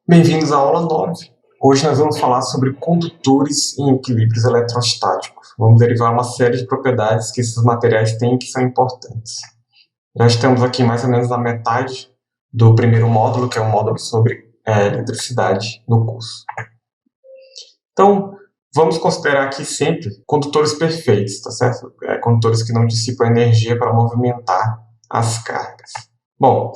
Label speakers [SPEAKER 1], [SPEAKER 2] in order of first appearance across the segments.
[SPEAKER 1] Bem-vindos à aula 9. Hoje nós vamos falar sobre condutores em equilíbrios eletrostáticos. Vamos derivar uma série de propriedades que esses materiais têm que são importantes. Já estamos aqui mais ou menos na metade do primeiro módulo, que é um módulo sobre eletricidade no curso. Então, vamos considerar aqui sempre condutores perfeitos, tá certo? Condutores que não dissipam energia para movimentar as cargas. Bom,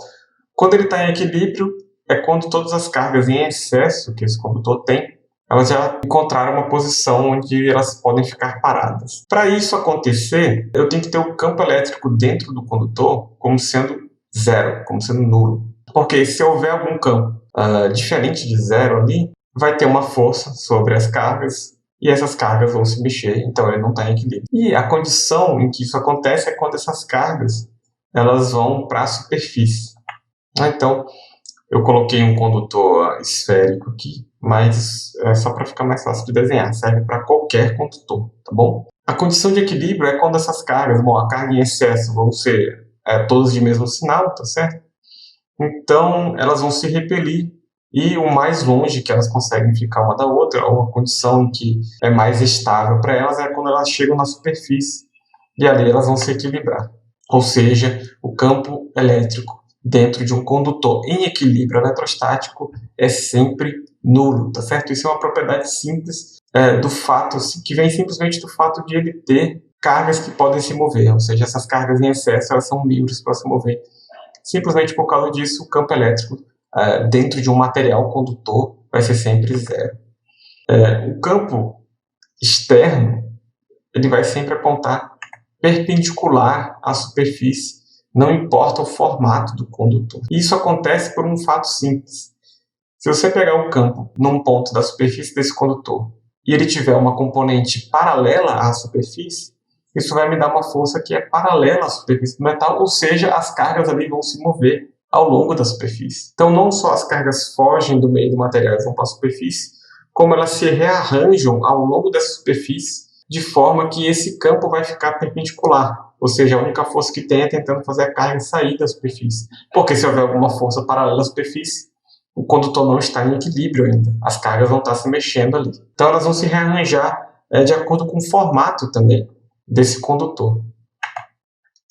[SPEAKER 1] quando ele está em equilíbrio, é quando todas as cargas em excesso que esse condutor tem, elas já encontraram uma posição onde elas podem ficar paradas. Para isso acontecer, eu tenho que ter o campo elétrico dentro do condutor como sendo zero, como sendo nulo. Porque se houver algum campo diferente de zero ali, vai ter uma força sobre as cargas e essas cargas vão se mexer, então ele não está em equilíbrio. E a condição em que isso acontece é quando essas cargas elas vão para a superfície. Então, eu coloquei um condutor esférico aqui, mas é só para ficar mais fácil de desenhar, serve para qualquer condutor, tá bom? A condição de equilíbrio é quando essas cargas, a carga em excesso vão ser todas de mesmo sinal, tá certo? Então, elas vão se repelir e o mais longe que elas conseguem ficar uma da outra, ou a condição em que é mais estável para elas, é quando elas chegam na superfície e ali elas vão se equilibrar. Ou seja, o campo elétrico dentro de um condutor em equilíbrio eletrostático é sempre nulo, tá certo? Isso é uma propriedade simples do fato, que vem simplesmente do fato de ele ter cargas que podem se mover, ou seja, essas cargas em excesso elas são livres para se mover. Simplesmente por causa disso, o campo elétrico dentro de um material condutor vai ser sempre zero. O campo externo ele vai sempre apontar perpendicular à superfície, não importa o formato do condutor. Isso acontece por um fato simples. Se você pegar o campo num ponto da superfície desse condutor e ele tiver uma componente paralela à superfície, isso vai me dar uma força que é paralela à superfície do metal, ou seja, as cargas ali vão se mover ao longo da superfície. Então, não só as cargas fogem do meio do material e vão para a superfície, como elas se rearranjam ao longo dessa superfície de forma que esse campo vai ficar perpendicular, ou seja, a única força que tem é tentando fazer a carga sair da superfície. Porque se houver alguma força paralela à superfície, o condutor não está em equilíbrio ainda, as cargas vão estar se mexendo ali. Então elas vão se rearranjar de acordo com o formato também desse condutor.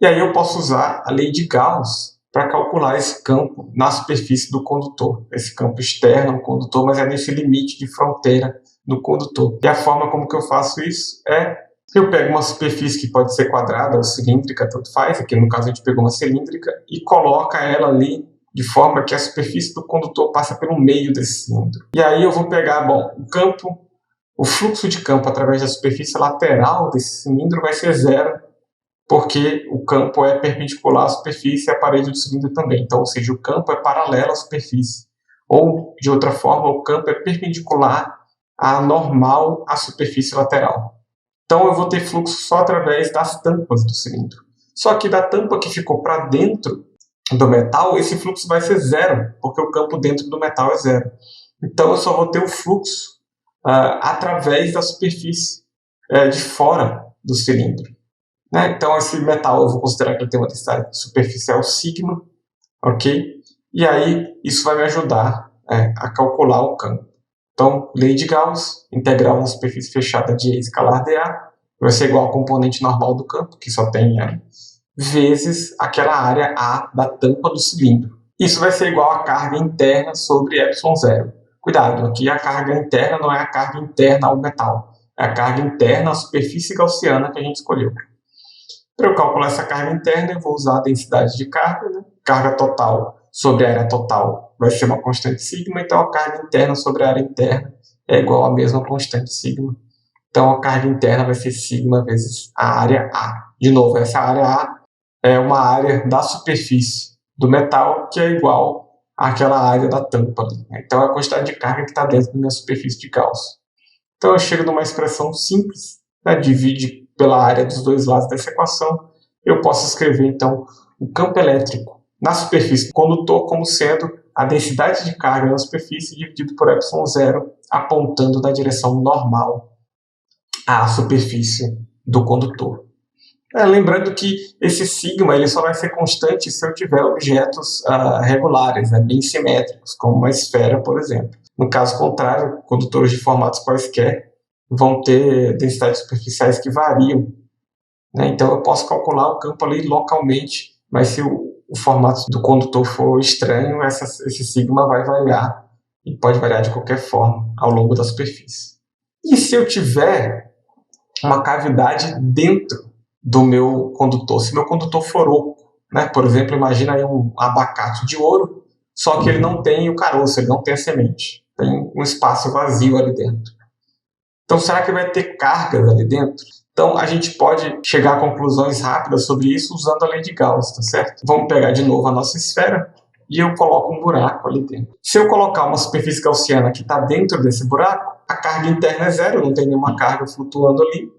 [SPEAKER 1] E aí eu posso usar a lei de Gauss para calcular esse campo na superfície do condutor. Esse campo externo ao condutor, mas é nesse limite de fronteira do condutor. E a forma como que eu faço isso é eu pego uma superfície que pode ser quadrada ou cilíndrica, tanto faz, aqui no caso a gente pegou uma cilíndrica, e coloca ela ali de forma que a superfície do condutor passa pelo meio desse cilindro. E aí eu vou pegar, o fluxo de campo através da superfície lateral desse cilindro vai ser zero, porque o campo é perpendicular à superfície e à parede do cilindro também. Então, ou seja, o campo é paralelo à superfície. Ou, de outra forma, o campo é perpendicular à normal à superfície lateral. Então, eu vou ter fluxo só através das tampas do cilindro. Só que da tampa que ficou para dentro do metal, esse fluxo vai ser zero, porque o campo dentro do metal é zero. Então, eu só vou ter o fluxo através da superfície de fora do cilindro. Então, esse metal eu vou considerar que ele tem uma densidade superficial sigma, ok? E aí, isso vai me ajudar a calcular o campo. Então, lei de Gauss, integral na superfície fechada de E escalar dA, vai ser igual ao componente normal do campo, que só tem M, vezes aquela área A da tampa do cilindro. Isso vai ser igual à carga interna sobre ε0. Cuidado, aqui a carga interna não é a carga interna ao metal, é a carga interna à superfície gaussiana que a gente escolheu. Para eu calcular essa carga interna, eu vou usar a densidade de carga, carga total sobre a área total vai ser uma constante sigma, então a carga interna sobre a área interna é igual à mesma constante sigma. Então a carga interna vai ser sigma vezes a área A. De novo, essa área A é uma área da superfície do metal que é igual àquela área da tampa ali. Então é a quantidade de carga que está dentro da minha superfície de Gauss. Então eu chego numa expressão simples, divide pela área dos dois lados dessa equação, eu posso escrever então o campo elétrico na superfície do condutor como sendo a densidade de carga na superfície dividido por ε0, apontando na direção normal à superfície do condutor. Lembrando que esse sigma ele só vai ser constante se eu tiver objetos regulares, né, bem simétricos, como uma esfera, por exemplo. No caso contrário, condutores de formatos quaisquer vão ter densidades superficiais que variam, né? Então eu posso calcular o campo ali localmente, mas se o formato do condutor for estranho, esse sigma vai variar, e pode variar de qualquer forma ao longo da superfície. E se eu tiver uma cavidade dentro do meu condutor, se meu condutor for oco, né? Por exemplo, imagina aí um abacate de ouro, só que ele não tem o caroço, ele não tem a semente, tem um espaço vazio ali dentro. Então, será que vai ter cargas ali dentro? Então, a gente pode chegar a conclusões rápidas sobre isso usando a lei de Gauss, tá certo? Vamos pegar de novo a nossa esfera e eu coloco um buraco ali dentro. Se eu colocar uma superfície gaussiana que está dentro desse buraco, a carga interna é zero, não tem nenhuma carga flutuando ali.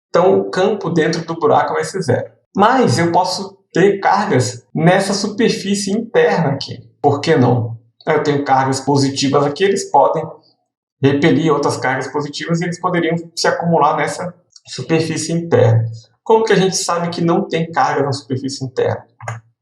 [SPEAKER 1] Então, o campo dentro do buraco vai ser zero. Mas eu posso ter cargas nessa superfície interna aqui. Por que não? Eu tenho cargas positivas aqui, eles podem repelir outras cargas positivas e eles poderiam se acumular nessa superfície interna. Como que a gente sabe que não tem carga na superfície interna?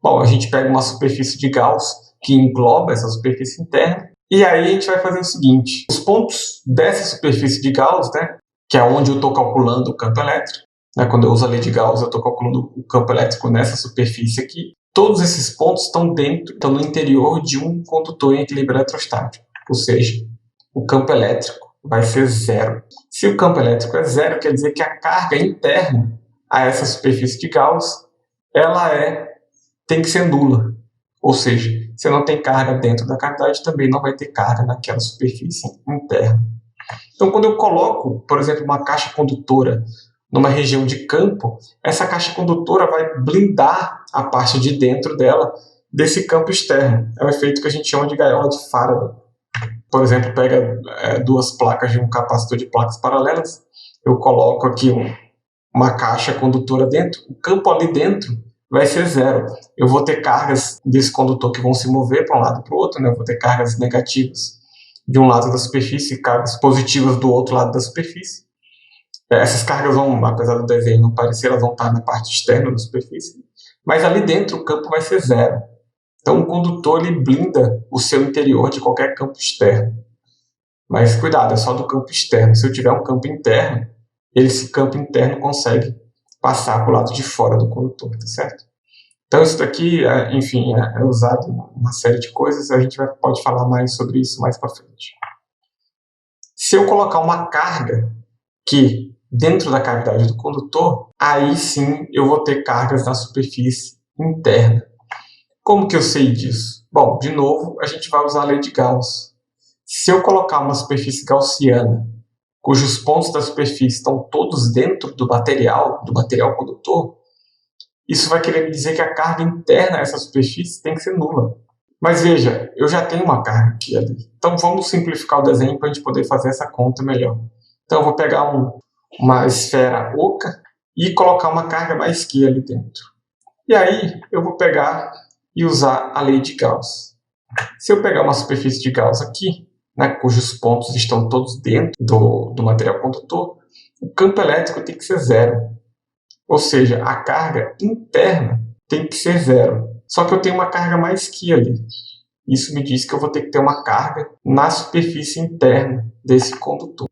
[SPEAKER 1] Bom, a gente pega uma superfície de Gauss que engloba essa superfície interna e aí a gente vai fazer o seguinte: os pontos dessa superfície de Gauss, né, que é onde eu estou calculando o campo elétrico, né, quando eu uso a lei de Gauss eu estou calculando o campo elétrico nessa superfície aqui, todos esses pontos estão no interior de um condutor em equilíbrio eletrostático, ou seja, o campo elétrico vai ser zero. Se o campo elétrico é zero, quer dizer que a carga interna a essa superfície de Gauss, tem que ser nula. Ou seja, se não tem carga dentro da cavidade, também não vai ter carga naquela superfície interna. Então, quando eu coloco, por exemplo, uma caixa condutora numa região de campo, essa caixa condutora vai blindar a parte de dentro dela desse campo externo. É o efeito que a gente chama de gaiola de Faraday. Por exemplo, pega duas placas de um capacitor de placas paralelas, eu coloco aqui uma caixa condutora dentro, o campo ali dentro vai ser zero. Eu vou ter cargas desse condutor que vão se mover para um lado e para o outro, né? Eu vou ter cargas negativas de um lado da superfície e cargas positivas do outro lado da superfície. Essas cargas vão, apesar do desenho não parecer, elas vão estar na parte externa da superfície, mas ali dentro o campo vai ser zero. Então, o condutor ele blinda o seu interior de qualquer campo externo. Mas cuidado, é só do campo externo. Se eu tiver um campo interno, esse campo interno consegue passar para o lado de fora do condutor, tá certo? Então, isso daqui, enfim, é usado em uma série de coisas. A gente pode falar mais sobre isso mais para frente. Se eu colocar uma carga que dentro da cavidade do condutor, aí sim eu vou ter cargas na superfície interna. Como que eu sei disso? Bom, de novo, a gente vai usar a lei de Gauss. Se eu colocar uma superfície gaussiana, cujos pontos da superfície estão todos dentro do material condutor, isso vai querer dizer que a carga interna a essa superfície tem que ser nula. Mas veja, eu já tenho uma carga aqui ali. Então vamos simplificar o desenho para a gente poder fazer essa conta melhor. Então eu vou pegar uma esfera oca e colocar uma carga mais Q ali dentro. E aí eu vou pegar e usar a lei de Gauss. Se eu pegar uma superfície de Gauss aqui, né, cujos pontos estão todos dentro do material condutor, o campo elétrico tem que ser zero. Ou seja, a carga interna tem que ser zero. Só que eu tenho uma carga mais Q ali. Isso me diz que eu vou ter que ter uma carga na superfície interna desse condutor.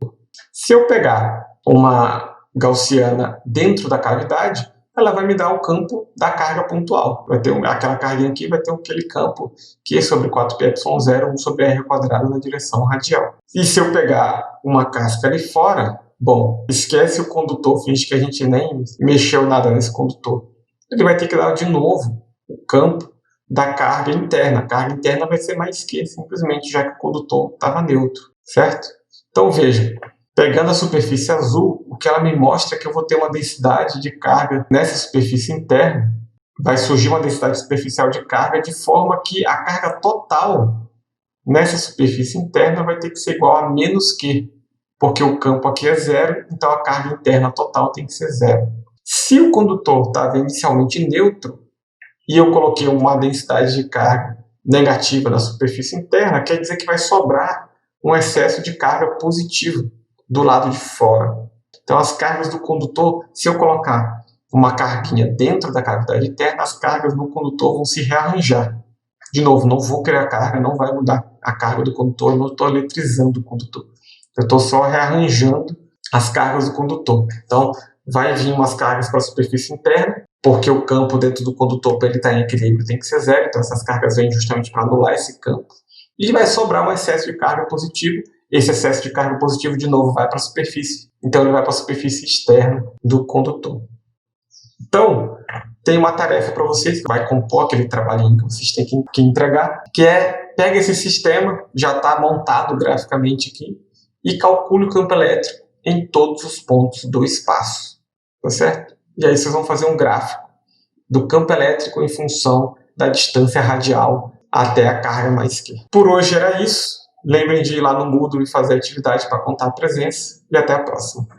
[SPEAKER 1] Se eu pegar uma gaussiana dentro da cavidade, ela vai me dar o campo da carga pontual. Vai ter aquela carguinha aqui, vai ter aquele campo Q sobre 4πε0, 1 sobre r quadrado na direção radial. E se eu pegar uma casca ali fora, bom, esquece o condutor, finge que a gente nem mexeu nada nesse condutor. Ele vai ter que dar de novo o campo da carga interna. A carga interna vai ser mais Q, simplesmente, já que o condutor estava neutro, certo? Então veja, pegando a superfície azul, o que ela me mostra é que eu vou ter uma densidade de carga nessa superfície interna. Vai surgir uma densidade superficial de carga de forma que a carga total nessa superfície interna vai ter que ser igual a menos Q, porque o campo aqui é zero, então a carga interna total tem que ser zero. Se o condutor estava inicialmente neutro e eu coloquei uma densidade de carga negativa na superfície interna, quer dizer que vai sobrar um excesso de carga positiva do lado de fora. Então, as cargas do condutor, se eu colocar uma carguinha dentro da cavidade interna, as cargas no condutor vão se rearranjar. De novo, não vou criar carga, não vai mudar a carga do condutor, eu não estou eletrizando o condutor. Eu estou só rearranjando as cargas do condutor. Então, vai vir umas cargas para a superfície interna, porque o campo dentro do condutor, para ele estar em equilíbrio, tem que ser zero. Então, essas cargas vêm justamente para anular esse campo. E vai sobrar um excesso de carga positivo. Esse excesso de carga positivo, de novo, vai para a superfície. Então, ele vai para a superfície externa do condutor. Então, tem uma tarefa para vocês, que vai compor aquele trabalhinho que vocês têm que entregar, que é, pega esse sistema, já está montado graficamente aqui, e calcule o campo elétrico em todos os pontos do espaço, tá certo? E aí vocês vão fazer um gráfico do campo elétrico em função da distância radial até a carga mais Q. Por hoje era isso. Lembrem de ir lá no Moodle e fazer atividade para contar a presença, e até a próxima.